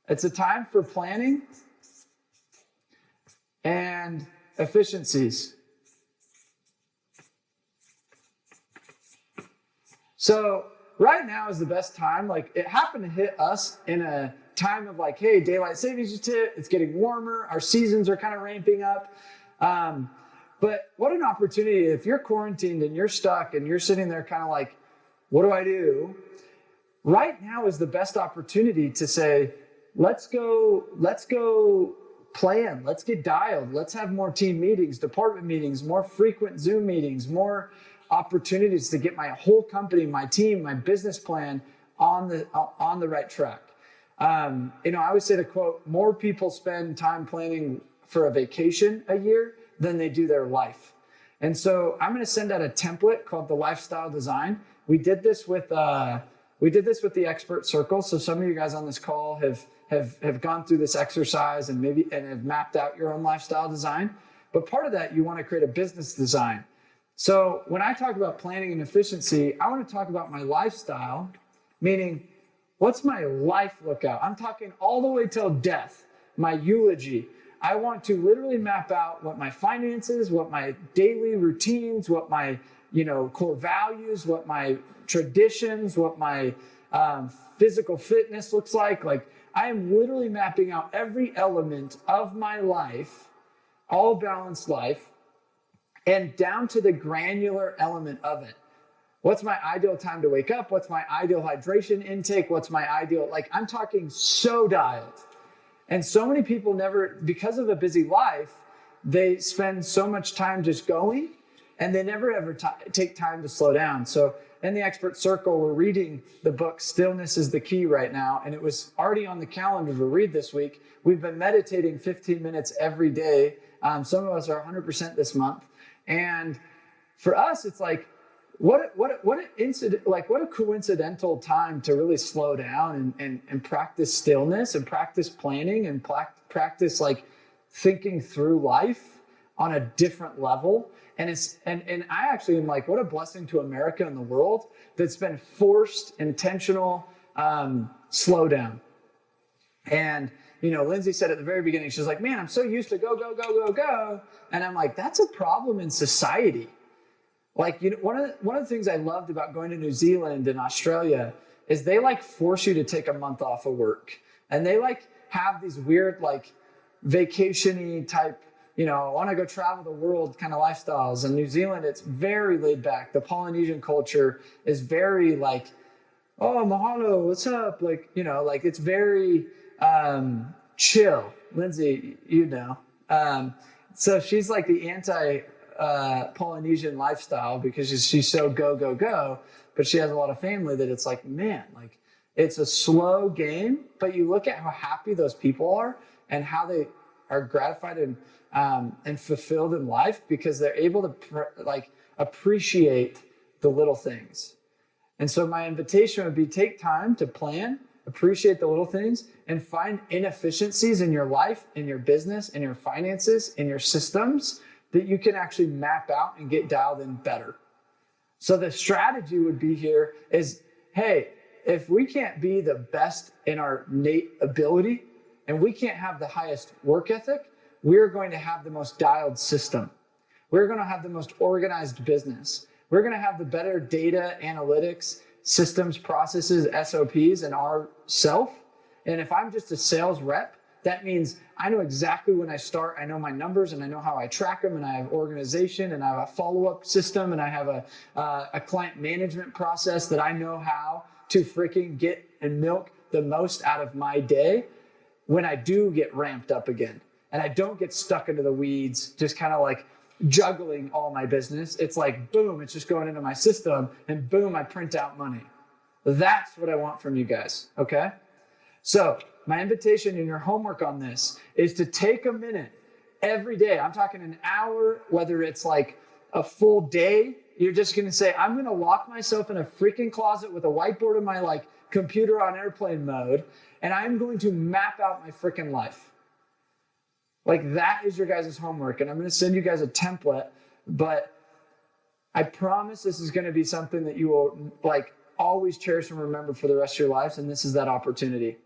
It's a time for planning and efficiencies. So right now is the best time. Like, it happened to hit us in a time of like, hey, daylight savings just hit. It's getting warmer. Our seasons are kind of ramping up. But what an opportunity if you're quarantined and you're stuck and you're sitting there kind of like, what do I do? Right now is the best opportunity to say, let's go plan. Let's get dialed. Let's have more team meetings, department meetings, more frequent Zoom meetings, more opportunities to get my whole company, my team, my business plan on the right track. I always say the quote, more people spend time planning for a vacation a year than they do their life. And so I'm going to send out a template called the lifestyle design. We did this with the expert circle. So some of you guys on this call have gone through this exercise and have mapped out your own lifestyle design. But part of that, you want to create a business design. So when I talk about planning and efficiency, I want to talk about my lifestyle, meaning what's my life look out? I'm talking all the way till death, my eulogy. I want to literally map out what my finances, what my daily routines, what my core values, what my traditions, what my physical fitness looks like. Like, I am literally mapping out every element of my life, all balanced life, and down to the granular element of it. What's my ideal time to wake up? What's my ideal hydration intake? What's my ideal, I'm talking so dialed. And so many people never, because of a busy life, they spend so much time just going, and they never ever take time to slow down. So in the expert circle, we're reading the book Stillness is the Key right now, and it was already on the calendar to read this week. We've been meditating 15 minutes every day. Some of us are 100% this month. And for us, it's like, what a coincidental time to really slow down and practice stillness and practice planning and practice thinking through life on a different level. And I actually am like, what a blessing to America and the world that's been forced intentional slowdown. And Lindsay said at the very beginning, she's like, man, I'm so used to go, go, go, go, go. And I'm like, that's a problem in society. One of the things I loved about going to New Zealand and Australia is they force you to take a month off of work. And they have these weird vacation-y type, I want to go travel the world kind of lifestyles. In New Zealand, it's very laid back. The Polynesian culture is very oh, mahalo, what's up? It's very chill. Lindsay, so she's the anti Polynesian lifestyle because she's so go, go, go, but she has a lot of family that it's it's a slow game, but you look at how happy those people are and how they are gratified and fulfilled in life because they're able to appreciate the little things. And so my invitation would be take time to plan, appreciate the little things, and find inefficiencies in your life, in your business, in your finances, in your systems that you can actually map out and get dialed in better. So the strategy would be here is, hey, if we can't be the best in our innate ability and we can't have the highest work ethic, we're going to have the most dialed system. We're going to have the most organized business. We're going to have the better data analytics, systems, processes, SOPs in our self. And if I'm just a sales rep, that means I know exactly when I start, I know my numbers and I know how I track them, and I have organization and I have a follow-up system and I have a client management process that I know how to freaking get and milk the most out of my day when I do get ramped up again. And I don't get stuck into the weeds, just kind of juggling all my business. It's boom, it's just going into my system, and boom, I print out money. That's what I want from you guys, okay? So my invitation and your homework on this is to take a minute every day. I'm talking an hour, whether it's a full day. You're just going to say, I'm going to lock myself in a freaking closet with a whiteboard in my computer on airplane mode, and I'm going to map out my freaking life. That is your guys' homework. And I'm going to send you guys a template, but I promise this is going to be something that you will always cherish and remember for the rest of your lives. And this is that opportunity.